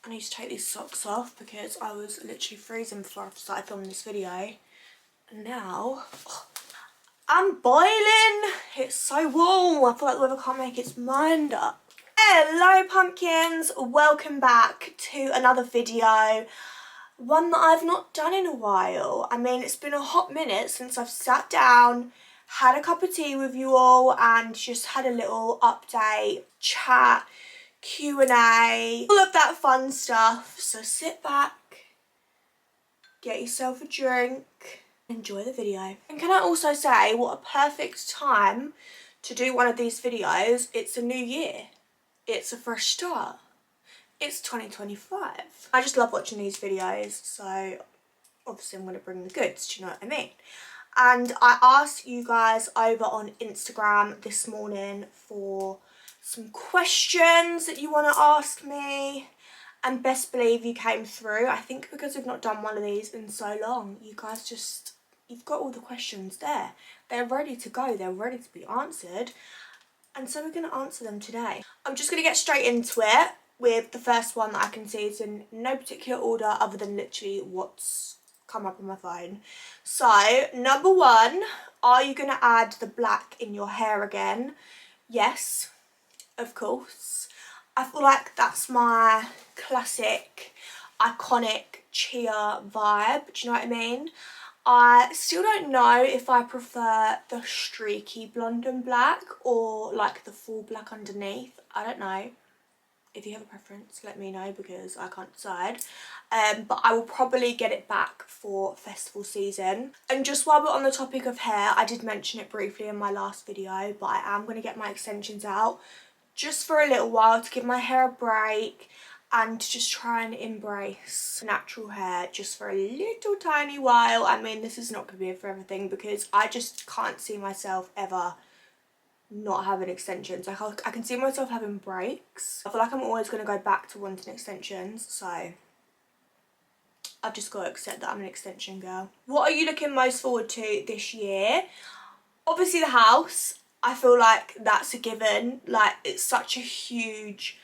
I need to take these socks off because I was literally freezing before I started filming this video. And now, I'm boiling. It's so warm. I feel like the weather can't make its mind up. Hello pumpkins, welcome back to another video. One that I've not done in a while. I mean, it's been a hot minute since I've sat down, had a cup of tea with you all and just had a little update, chat, Q&A, all of that fun stuff. So sit back, get yourself a drink, enjoy the video. And can I also say, what a perfect time to do one of these videos. It's a new year. It's a fresh start. It's 2025. I just love watching these videos, so obviously I'm going to bring the goods, do you know what I mean? And I asked you guys over on Instagram this morning for some questions that you want to ask me, and best believe you came through. I think because we've not done one of these in so long, you guys just, you've got all the questions there. They're ready to go, they're ready to be answered. And so we're going to answer them today. I'm just going to get straight into it with the first one that I can see. It's in no particular order other than literally what's come up on my phone. So, number one, are you going to add the black in your hair again? Yes, of course. I feel like that's my classic, iconic Chia vibe. Do you know what I mean? I still don't know if I prefer the streaky blonde and black or like the full black underneath. I don't know. If you have a preference, let me know because I can't decide. But I will probably get it back for festival season. And just while we're on the topic of hair, I did mention it briefly in my last video, but I am going to get my extensions out just for a little while to give my hair a break and to just try and embrace natural hair just for a little tiny while. I mean, this is not going to be a forever thing because I just can't see myself ever not having extensions. Like, I can see myself having breaks. I feel like I'm always going to go back to wanting extensions, so I've just got to accept that I'm an extension girl. What are you looking most forward to this year? Obviously the house. I feel like that's a given. Like, it's such a huge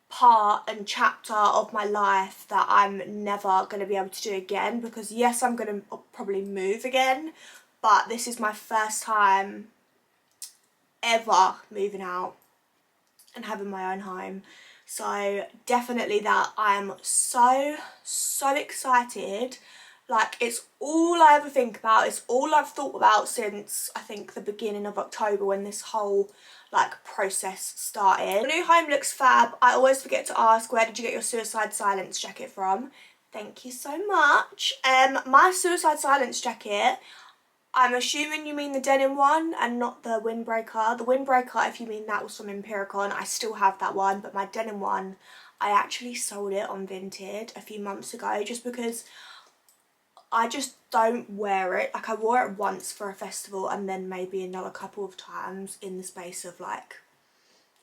part and chapter of my life that I'm never going to be able to do again, because yes, I'm going to probably move again, but this is my first time ever moving out and having my own home. So definitely that. I am so excited. Like, it's all I ever think about. It's all I've thought about since I think the beginning of October, when this whole like process started. The new home looks fab. I always forget to ask, where did you get your Suicide Silence jacket from? Thank you so much. My Suicide Silence jacket, I'm assuming you mean the denim one and not the windbreaker. The windbreaker, if you mean that, was from Empiricon. I still have that one, but my denim one, I actually sold it on Vinted a few months ago just because I just don't wear it. Like, I wore it once for a festival and then maybe another couple of times in the space of like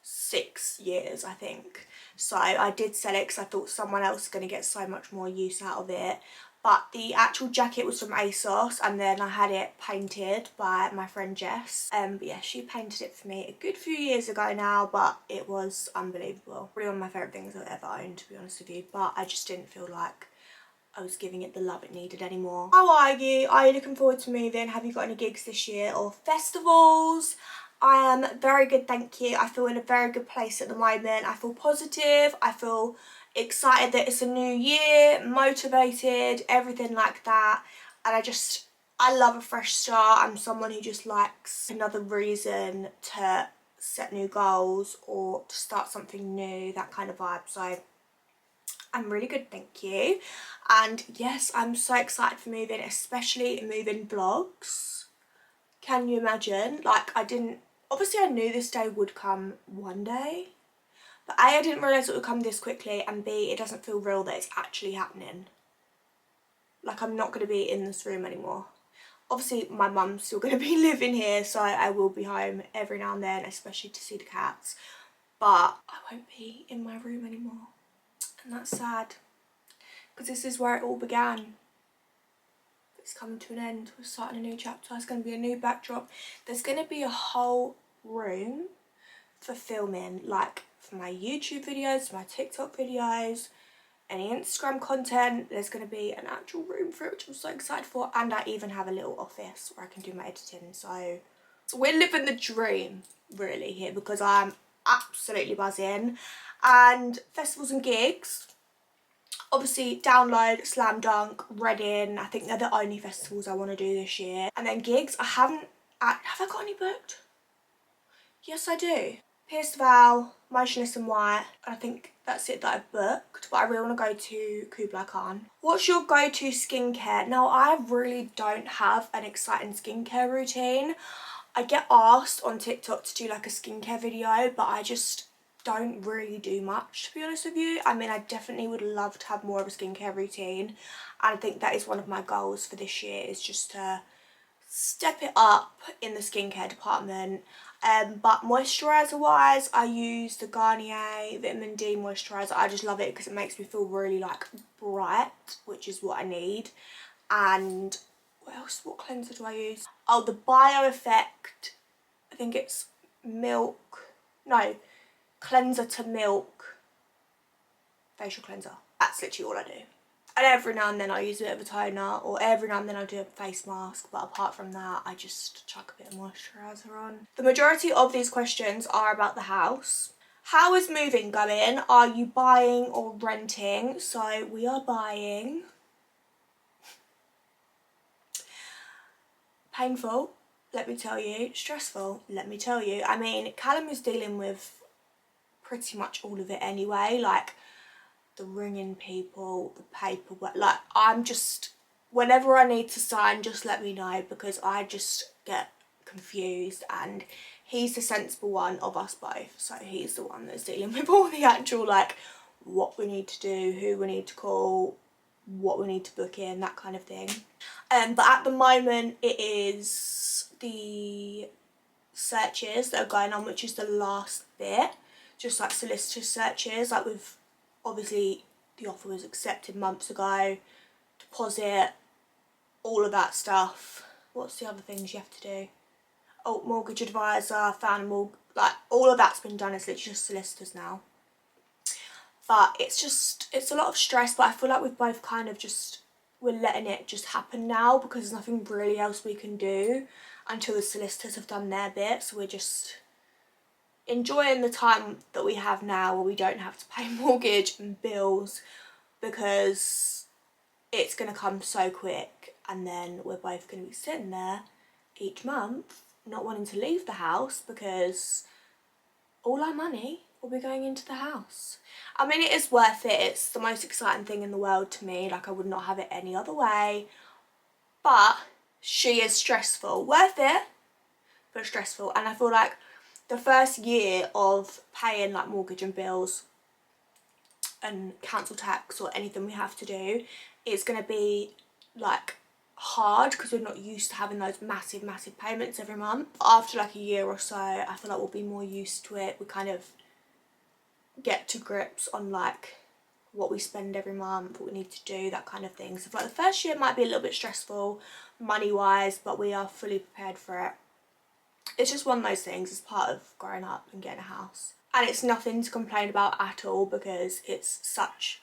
6 years, I think. So I did sell it because I thought someone else was going to get so much more use out of it. But the actual jacket was from ASOS, and then I had it painted by my friend Jess. But yeah, she painted it for me a good few years ago now, but it was unbelievable. Probably one of my favourite things I've ever owned, to be honest with you. But I just didn't feel like I was giving it the love it needed anymore. How are you? Are you looking forward to moving? Have you got any gigs this year or festivals? I am very good, thank you. I feel in a very good place at the moment. I feel positive. I feel excited that it's a new year, motivated, everything like that. And I love a fresh start. I'm someone who just likes another reason to set new goals or to start something new, that kind of vibe. So I'm really good, thank you. And yes, I'm so excited for moving, especially moving vlogs. Can you imagine? Like, obviously I knew this day would come one day, but A, I didn't realise it would come this quickly, and B, it doesn't feel real that it's actually happening. Like, I'm not going to be in this room anymore. Obviously my mum's still going to be living here, so I will be home every now and then, especially to see the cats, but I won't be in my room anymore. And that's sad, because this is where it all began. It's coming to an end. We're starting a new chapter. It's going to be a new backdrop. There's going to be a whole room for filming, like for my YouTube videos, my TikTok videos, any Instagram content. There's going to be an actual room for it, which I'm so excited for, and I even have a little office where I can do my editing. So we're living the dream really here, because I'm absolutely buzzing. And festivals and gigs, obviously Download, Slam Dunk, Reading, I think they're the only festivals I want to do this year. And then gigs, have I got any booked? Yes, I do. Pierce Val, Motionless in White, I think that's it that I've booked, but I really want to go to Kublai Khan. What's your go-to skincare? Now, I really don't have an exciting skincare routine. I get asked on TikTok to do like a skincare video, but I just don't really do much, to be honest with you. I mean, I definitely would love to have more of a skincare routine, and I think that is one of my goals for this year, is just to step it up in the skincare department. But moisturiser wise, I use the Garnier Vitamin D moisturiser. I just love it because it makes me feel really like bright, which is what I need. And what else? What cleanser do I use? Oh, the Bio Effect, I think it's cleanser to milk facial cleanser. That's literally all I do. And every now and then I use a bit of a toner, or every now and then I do a face mask, but apart from that I just chuck a bit of moisturiser on. The majority of these questions are about the house. How is moving going? Are you buying or renting? So we are buying. Painful, let me tell you. Stressful, let me tell you. I mean, Callum is dealing with pretty much all of it anyway, like the ringing people, the paperwork. Like, I'm just, whenever I need to sign, just let me know, because I just get confused, and he's the sensible one of us both, so he's the one that's dealing with all the actual, like, what we need to do, who we need to call, what we need to book in, that kind of thing. But at the moment it is the searches that are going on, which is the last bit, just like solicitor searches. Like, we've obviously, the offer was accepted months ago, deposit, all of that stuff. What's the other things you have to do? Oh, mortgage advisor, found a mortgage, like, all of that's been done. It's literally just solicitors now. But it's a lot of stress, but I feel like we've both kind of just, we're letting it just happen now, because there's nothing really else we can do until the solicitors have done their bit. So we're just enjoying the time that we have now, where we don't have to pay mortgage and bills, because it's going to come so quick, and then we're both going to be sitting there each month not wanting to leave the house, because all our money will be going into the house. I mean, it is worth it. It's the most exciting thing in the world to me. Like, I would not have it any other way. But she is stressful. Worth it, but stressful. And I feel like the first year of paying like mortgage and bills and council tax or anything we have to do, it's going to be like hard, because we're not used to having those massive payments every month. After like a year or so, I feel like we'll be more used to it. We kind of get to grips on like what we spend every month, what we need to do, that kind of thing. So like the first year might be a little bit stressful money wise, but we are fully prepared for it. It's just one of those things. It's part of growing up and getting a house, and it's nothing to complain about at all, because it's such,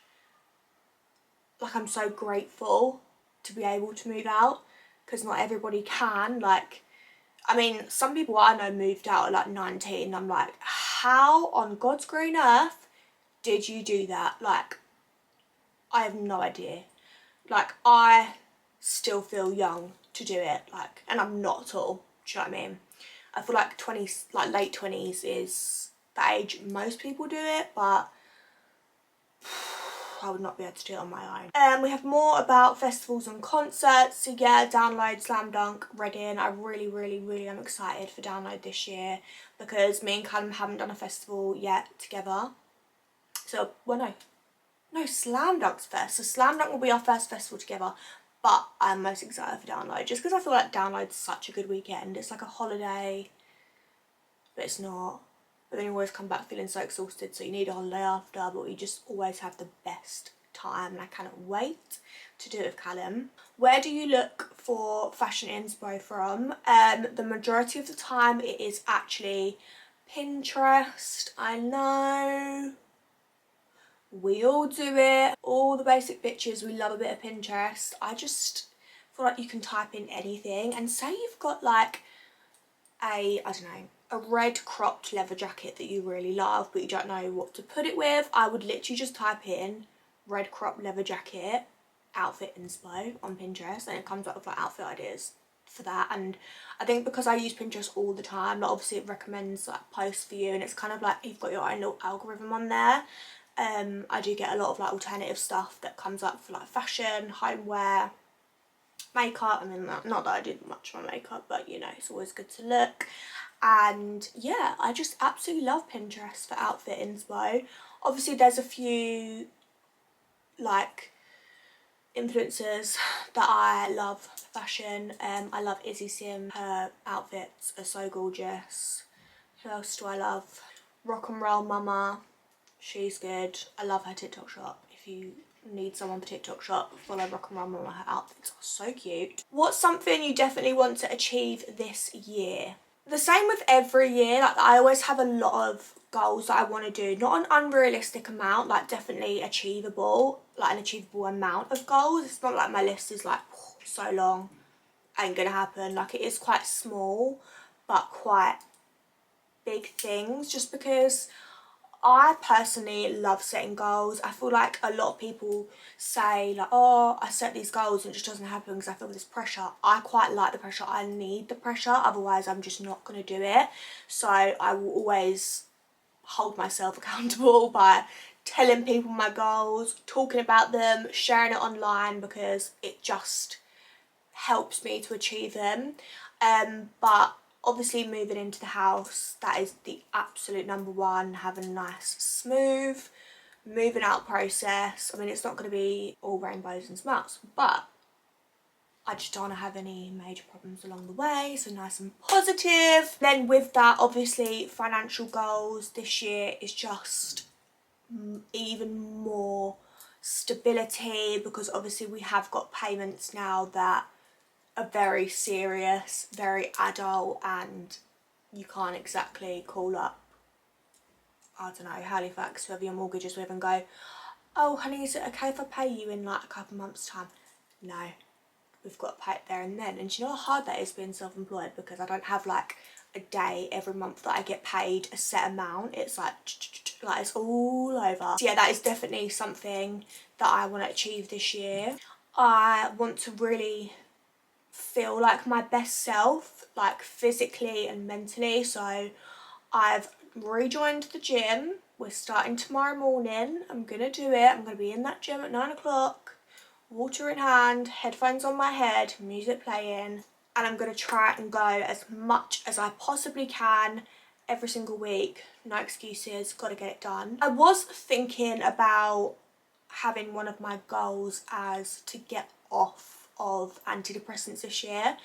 like, I'm so grateful to be able to move out, because not everybody can. Like, I mean, some people I know moved out at like 19. I'm like, how on God's green earth did you do that? Like, I have no idea. Like, I still feel young to do it, like, and I'm not at all. Do you know what I mean? I feel like 20s, like late 20s is the age most people do it, but I would not be able to do it on my own. We have more about festivals and concerts. So yeah, Download, Slam Dunk, Reading. I really am excited for Download this year, because me and Callum haven't done a festival yet together. So, well, no, Slam Dunk's first. So Slam Dunk will be our first festival together, but I'm most excited for Download, just because I feel like Download's such a good weekend. It's like a holiday, but it's not. But then you always come back feeling so exhausted, so you need a holiday after, but you just always have the best time, and I cannot wait to do it with Callum. Where do you look for fashion inspo from? The majority of the time it is actually Pinterest. I know, We all do it. All the basic bitches, we love a bit of Pinterest. I just feel like you can type in anything, and say you've got like I don't know, a red cropped leather jacket that you really love but you don't know what to put it with. I would literally just type in red cropped leather jacket outfit inspo on Pinterest, and it comes up with like outfit ideas for that. And I think because I use Pinterest all the time, like obviously it recommends like posts for you, and it's kind of like you've got your own little algorithm on there. I do get a lot of like alternative stuff that comes up for like fashion, homeware, makeup. I mean, not that I did much of my makeup, but you know, it's always good to look. And yeah, I just absolutely love Pinterest for outfit inspo. Obviously there's a few like influencers that I love for fashion. I love Izzy Sim, her outfits are so gorgeous. Who else do I love? Rock and Roll Mama, she's good. I love her TikTok shop. If you need someone for TikTok shop, follow Rock and Roll Mama, her outfits are so cute. What's something you definitely want to achieve this year? The same with every year, like I always have a lot of goals that I want to do, not an unrealistic amount, like definitely achievable, like an achievable amount of goals. It's not like my list is like so long, ain't gonna happen. Like it is quite small but quite big things, just because I personally love setting goals. I feel like a lot of people say like, oh, I set these goals and it just doesn't happen because I feel this pressure. I quite like the pressure. I need the pressure, otherwise I'm just not going to do it. So I will always hold myself accountable by telling people my goals, talking about them, sharing it online, because it just helps me to achieve them. But obviously moving into the house, that is the absolute number one. Having a nice smooth moving out process. I mean, it's not going to be all rainbows and smiles, but I just don't want to have any major problems along the way, so nice and positive. Then with that, obviously financial goals this year is just even more stability, because obviously we have got payments now that are very serious, very adult, and you can't exactly call up, I don't know, Halifax, whoever your mortgage is with, and go, oh honey, is it okay if I pay you in like a couple months time? No, we've got to pay it there and then. And do you know how hard that is being self-employed, because I don't have like a day every month that I get paid a set amount. It's like it's all over. So yeah, that is definitely something that I want to achieve this year. I want to really feel like my best self, like physically and mentally. So I've rejoined the gym. We're starting tomorrow morning. I'm gonna do it. I'm gonna be in that gym at 9 o'clock, water in hand, headphones on my head, music playing, and I'm gonna try and go as much as I possibly can every single week. No excuses, gotta get it done. I was thinking about having one of my goals as to get off of antidepressants this year,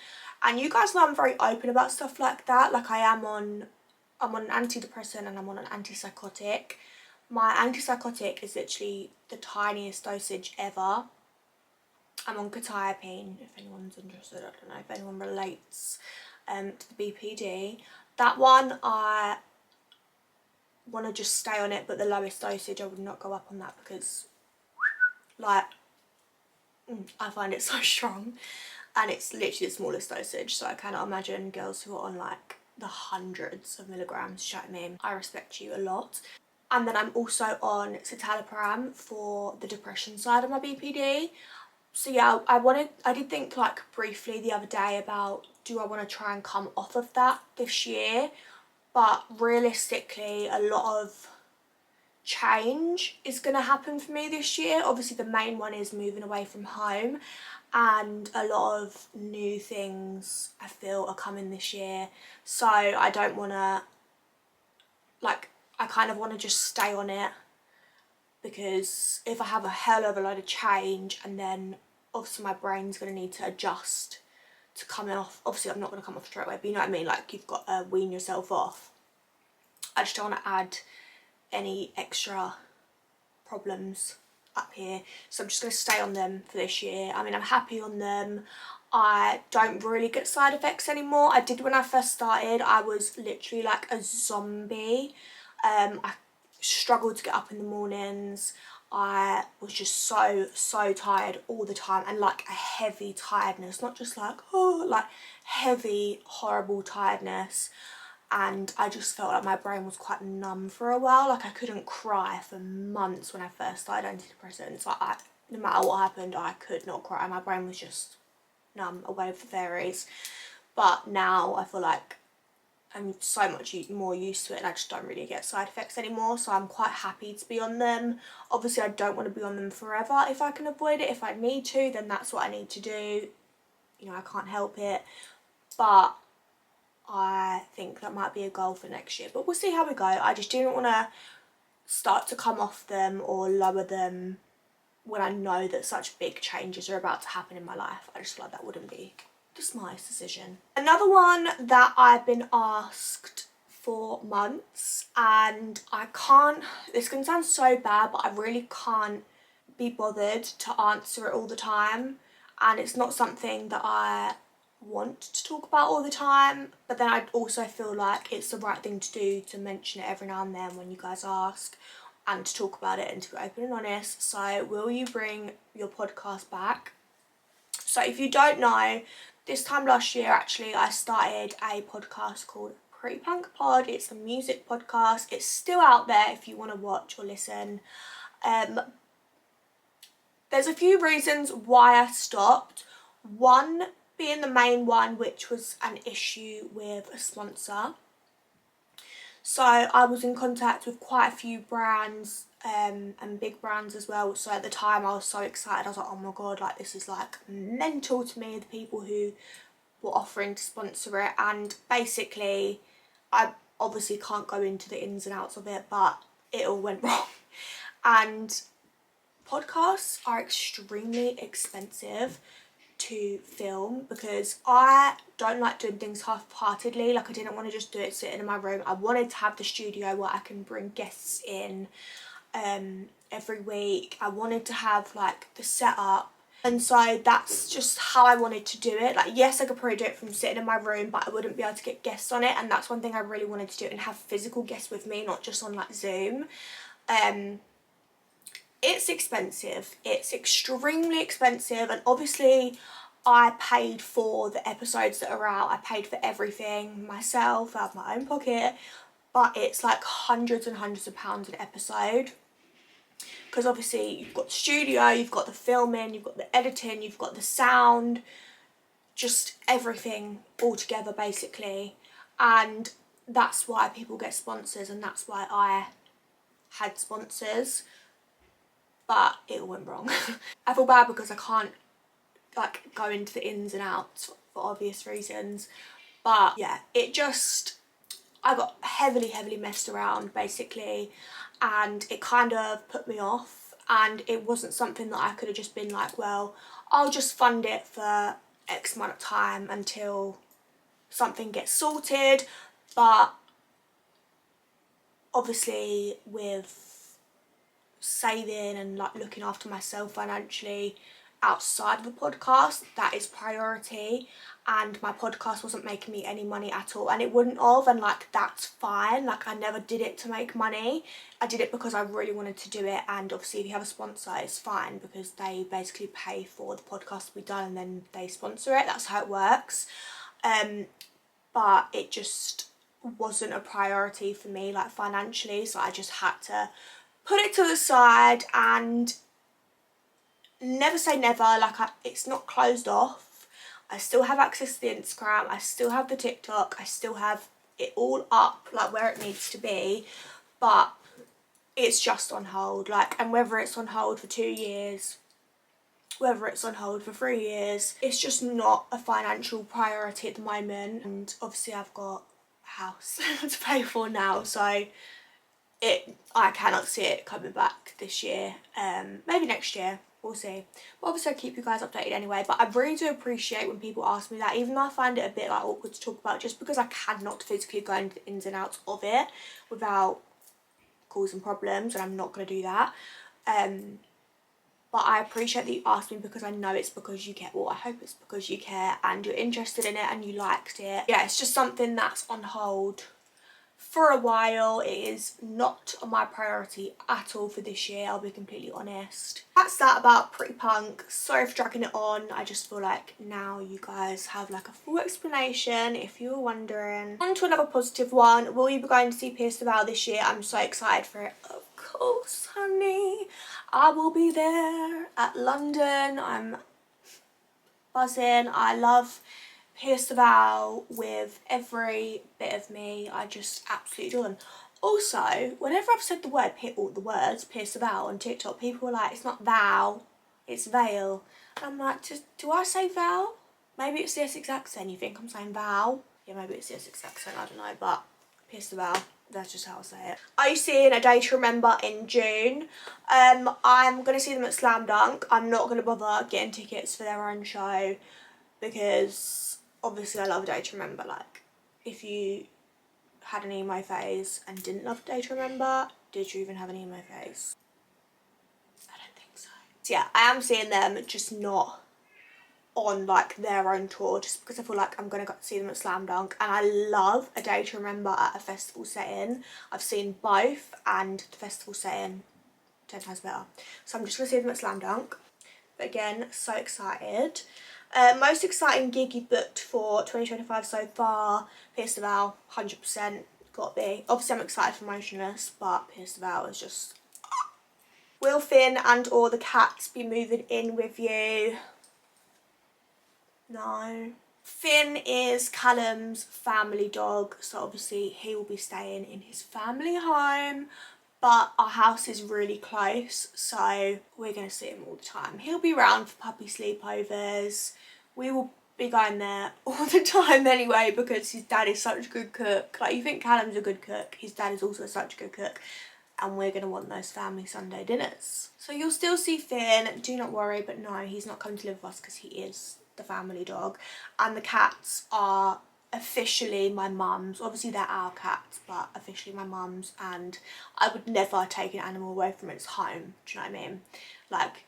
and you guys know I'm very open about stuff like that. Like I'm on an antidepressant and I'm on an antipsychotic. My antipsychotic is literally the tiniest dosage ever. I'm on quetiapine, if anyone's interested. I don't know if anyone relates to the BPD. That one I want to just stay on it, but the lowest dosage I would not go up on that, because like I find it so strong, and it's literally the smallest dosage, so I cannot imagine girls who are on like the hundreds of milligrams shouting me. I respect you a lot. And then I'm also on citalopram for the depression side of my BPD. So yeah, I did think like briefly the other day about, do I want to try and come off of that this year? But realistically, a lot of change is going to happen for me this year. Obviously the main one is moving away from home, and a lot of new things I feel are coming this year. So I don't want to, like, I kind of want to just stay on it, because if I have a hell of a load of change, and then obviously my brain's going to need to adjust to coming off. Obviously I'm not going to come off straight away, but you know what I mean, like you've got to wean yourself off. I just don't want to add any extra problems up here, so I'm just going to stay on them for this year. I mean, I'm happy on them. I don't really get side effects anymore. I did when I first started. I was literally like a zombie. I struggled to get up in the mornings. I was just so tired all the time, and like a heavy tiredness, not just like, oh, like heavy, horrible tiredness. And I just felt like my brain was quite numb for a while. Like I couldn't cry for months when I first started antidepressants. Like no matter what happened, I could not cry. My brain was just numb, away with the fairies. But now I feel like I'm so much more used to it, and I just don't really get side effects anymore, so I'm quite happy to be on them. Obviously I don't want to be on them forever. If I can avoid it, if I need to, then that's what I need to do. You know, I can't help it, but I think that might be a goal for next year, but we'll see how we go. I just didn't want to start to come off them or lower them when I know that such big changes are about to happen in my life. I just feel like that wouldn't be the smartest decision. Another one that I've been asked for months, and I can't, this can sound so bad, but I really can't be bothered to answer it all the time, and it's not something that I want to talk about all the time, but then I also feel like it's the right thing to do, to mention it every now and then when you guys ask, and to talk about it and to be open and honest. So will you bring your podcast back? So if you don't know, this time last year actually I started a podcast called Pretty Punk Pod. It's a music podcast. It's still out there if you want to watch or listen. There's a few reasons why I stopped. One being the main one, which was an issue with a sponsor. So I was in contact with quite a few brands and big brands as well. So at the time I was so excited. I was like, oh my god, like this is like mental to me, the people who were offering to sponsor it. And basically I obviously can't go into the ins and outs of it, but it all went wrong. And podcasts are extremely expensive to film, because I don't like doing things half-heartedly. Like I didn't want to just do it sitting in my room. I wanted to have the studio where I can bring guests in every week. I wanted to have like the setup, and so that's just how I wanted to do it. Like yes, I could probably do it from sitting in my room, but I wouldn't be able to get guests on it, and that's one thing I really wanted to do, and have physical guests with me, not just on like Zoom. It's expensive. It's extremely expensive, and obviously I paid for the episodes that are out. I paid for everything myself out of my own pocket, but it's like hundreds and hundreds of pounds an episode, because obviously you've got the studio, you've got the filming, you've got the editing, you've got the sound, just everything all together basically. And that's why people get sponsors, and that's why I had sponsors. But it all went wrong. I feel bad because I can't like go into the ins and outs for obvious reasons, but yeah, it just, I got heavily messed around basically, and it kind of put me off, and it wasn't something that I could have just been like, well, I'll just fund it for X amount of time until something gets sorted. But obviously with saving and like looking after myself financially outside of the podcast, that is priority, and my podcast wasn't making me any money at all, and it wouldn't have, and like that's fine. Like I never did it to make money. I did it because I really wanted to do it, and obviously if you have a sponsor it's fine, because they basically pay for the podcast to be done and then they sponsor it. That's how it works. But it just wasn't a priority for me like financially, so I just had to put it to the side, and never say never. Like it's not closed off. I still have access to the Instagram, I still have the TikTok, I still have it all up like where it needs to be, but it's just on hold. Like, and whether it's on hold for 2 years, whether it's on hold for 3 years, it's just not a financial priority at the moment. And obviously I've got a house to pay for now, so I cannot see it coming back this year. Maybe next year, we'll see. But obviously I'll keep you guys updated anyway. But I really do appreciate when people ask me that, even though I find it a bit like awkward to talk about, just because I cannot physically go into the ins and outs of it without causing problems, and I'm not going to do that. But I appreciate that you asked me, because I know it's because you care. Well, I hope it's because you care and you're interested in it and you liked it. Yeah, it's just something that's on hold for a while. It is not on my priority at all for this year, I'll be completely honest. That's that about Pretty Punk. Sorry for dragging it on. I just feel like now you guys have like a full explanation if you were wondering. On to another positive one. Will you be going to see Pierce the Veil this year? I'm so excited for it. Of course, honey. I will be there at London. I'm buzzing. I love Pierce the Veil with every bit of me. I just absolutely adore them. Also, whenever I've said the words Pierce the Veil on TikTok, people are like, it's not vow, it's veil. And I'm like, do I say vow? Maybe it's the Essex accent. You think I'm saying vow? Yeah, maybe it's the Essex accent, I don't know, but Pierce the Veil. That's just how I say it. Are you seeing A Day to Remember in June? I'm going to see them at Slam Dunk. I'm not going to bother getting tickets for their own show because obviously I love A Day to Remember. Like, if you had an emo phase and didn't love A Day to Remember, did you even have an emo phase? I don't think so. So yeah, I am seeing them, just not on like their own tour, just because I feel like I'm gonna go see them at Slam Dunk, and I love A Day to Remember at a festival setting. I've seen both, and the festival setting 10 times better. So I'm just gonna see them at Slam Dunk. But again, so excited. Most exciting gig you've booked for 2025 so far? Pierce the Veil, 100%, got to be. Obviously I'm excited for Motionless, but Pierce the Veil is just... Will Finn and or the cats be moving in with you? No. Finn is Callum's family dog, so obviously he will be staying in his family home, but our house is really close, so we're going to see him all the time. He'll be around for puppy sleepovers. We will be going there all the time anyway because his dad is such a good cook. Like, you think Callum's a good cook, his dad is also such a good cook, and we're going to want those family Sunday dinners. So you'll still see Finn, do not worry, but no, he's not coming to live with us because he is the family dog. And the cats are officially my mum's. Obviously they're our cats, but officially my mum's, and I would never take an animal away from its home. Do you know what I mean? Like,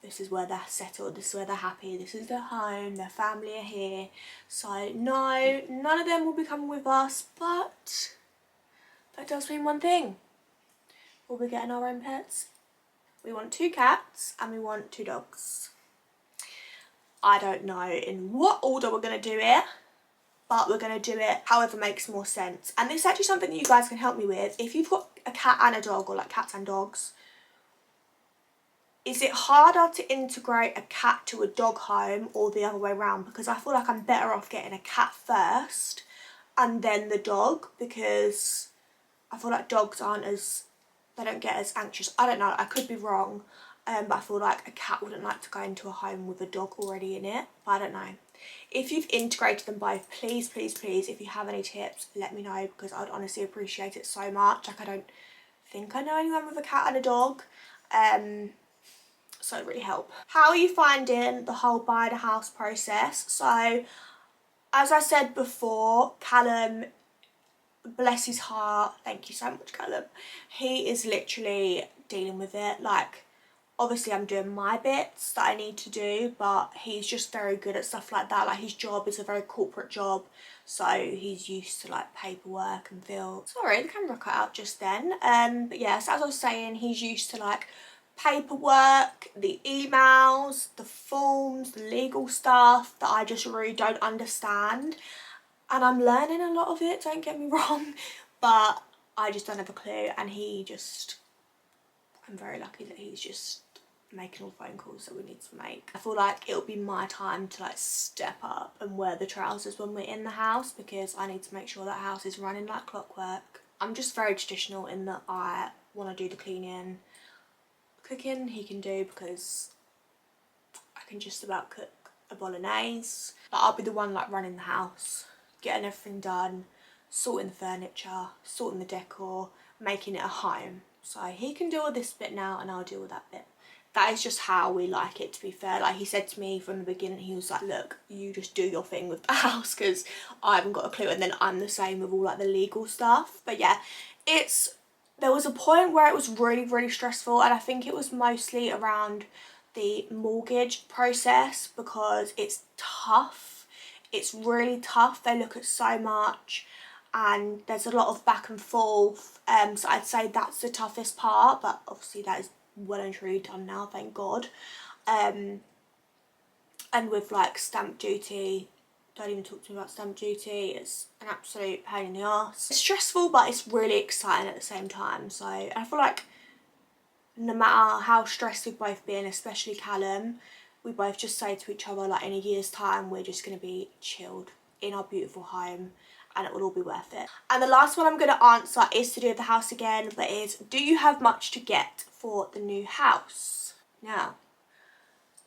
this is where they're settled, this is where they're happy, this is their home, their family are here. So no, none of them will be coming with us, but that does mean one thing. We'll be getting our own pets. We want 2 cats and we want 2 dogs. I don't know in what order we're going to do it, but we're going to do it however makes more sense. And this is actually something that you guys can help me with. If you've got a cat and a dog, or like cats and dogs, is it harder to integrate a cat to a dog home or the other way around? Because I feel like I'm better off getting a cat first and then the dog, because I feel like dogs aren't as, they don't get as anxious. I don't know, I could be wrong. But I feel like a cat wouldn't like to go into a home with a dog already in it. But I don't know. If you've integrated them both, please, please, please, if you have any tips, let me know, because I'd honestly appreciate it so much. Like, I don't think I know anyone with a cat and a dog. So it really help. How are you finding the whole buying a house process? So, as I said before, Callum, bless his heart, thank you so much, Callum, he is literally dealing with it. Like, obviously I'm doing my bits that I need to do, but he's just very good at stuff like that. Like, his job is a very corporate job, so he's used to like paperwork and sorry, the camera cut out just then. But yes, as I was saying, he's used to like paperwork, the emails, the forms, the legal stuff that I just really don't understand. And I'm learning a lot of it, don't get me wrong, but I just don't have a clue. And I'm very lucky that he's just making all the phone calls that we need to make. I feel like it'll be my time to like step up and wear the trousers when we're in the house, because I need to make sure that house is running like clockwork. I'm just very traditional in that I want to do the cleaning. Cooking he can do, because I can just about cook a bolognese. But I'll be the one like running the house, getting everything done, sorting the furniture, sorting the decor, making it a home. So he can do all this bit now and I'll do all that bit. That is just how we like it, to be fair. Like, he said to me from the beginning, he was like, look, you just do your thing with the house, because I haven't got a clue. And then I'm the same with all like the legal stuff. But yeah, there was a point where it was really, really stressful, and I think it was mostly around the mortgage process, because it's tough. It's really tough. They look at so much, and there's a lot of back and forth, so I'd say that's the toughest part, but obviously that is well and truly done now, thank God. And with like stamp duty, don't even talk to me about stamp duty, it's an absolute pain in the arse. It's stressful, but it's really exciting at the same time. So I feel like no matter how stressed we've both been, especially Callum, we both just say to each other, like, in a year's time we're just going to be chilled in our beautiful home and it will all be worth it. And the last one I'm going to answer is to do with the house again, but is, do you have much to get for the new house? Now,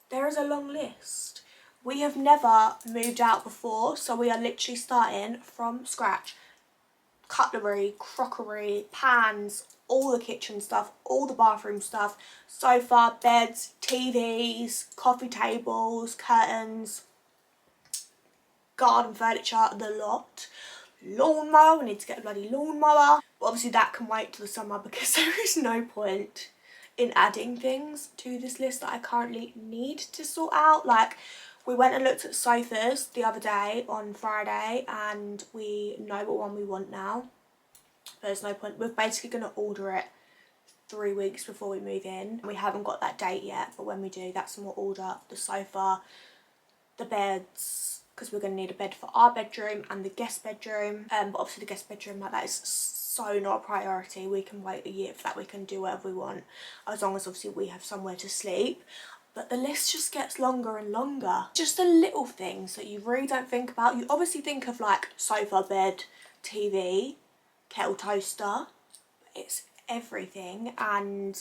there is a long list. We have never moved out before, so we are literally starting from scratch. Cutlery, crockery, pans, all the kitchen stuff, all the bathroom stuff, sofa, beds, TVs, coffee tables, curtains, garden furniture, the lot. Lawnmower, we need to get a bloody lawnmower. But obviously that can wait till the summer because there is no point in adding things to this list that I currently need to sort out. Like, we went and looked at sofas the other day on Friday and we know what one we want now. There's no point. We're basically going to order it 3 weeks before we move in. We haven't got that date yet, but when we do, that's when we'll order the sofa, the beds, because we're going to need a bed for our bedroom and the guest bedroom. But obviously the guest bedroom, like, that is so not a priority. We can wait a year for that. We can do whatever we want, as long as obviously we have somewhere to sleep. But the list just gets longer and longer. Just the little things that you really don't think about. You obviously think of like sofa, bed, TV, kettle, toaster. It's everything, and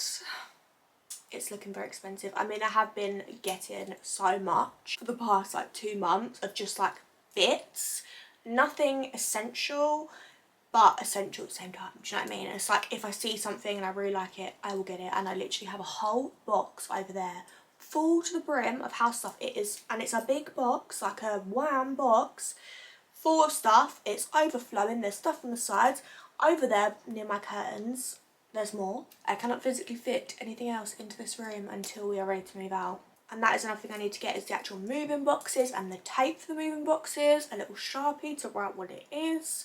it's looking very expensive. I mean, I have been getting so much for the past like 2 months of just like bits. Nothing essential, but essential at the same time. Do you know what I mean? And it's like, if I see something and I really like it, I will get it. And I literally have a whole box over there full to the brim of house stuff. It is, and it's a big box, like a wham box, full of stuff. It's overflowing. There's stuff on the sides. Over there near my curtains, there's more. I cannot physically fit anything else into this room until we are ready to move out. And that is another thing I need to get, is the actual moving boxes and the tape for the moving boxes, a little Sharpie to write what it is,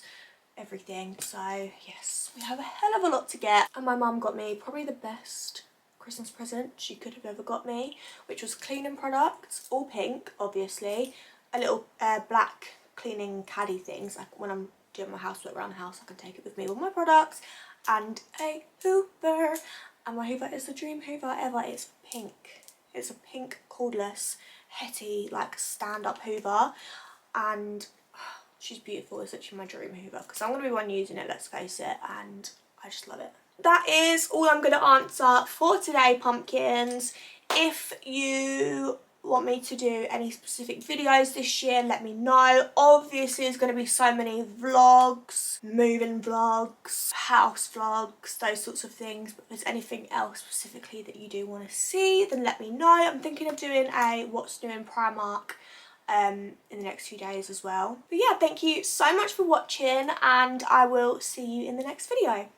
everything. So yes, we have a hell of a lot to get. And my mum got me probably the best Christmas present she could have ever got me, which was cleaning products, all pink obviously, a little black cleaning caddy things, like when I'm doing my housework around the house I can take it with me with my products, and a Hoover. And my Hoover is the dream Hoover ever. It's pink. It's a pink cordless Hetty like stand-up Hoover, and she's beautiful. It's actually my dream Hoover because I'm going to be one using it, let's face it, and I just love it. That is all I'm going to answer for today, pumpkins. If you want me to do any specific videos this year, let me know. Obviously there's going to be so many vlogs, moving vlogs, house vlogs, those sorts of things. But if there's anything else specifically that you do want to see, then let me know. I'm thinking of doing a what's new in Primark in the next few days as well. But yeah, thank you so much for watching, and I will see you in the next video.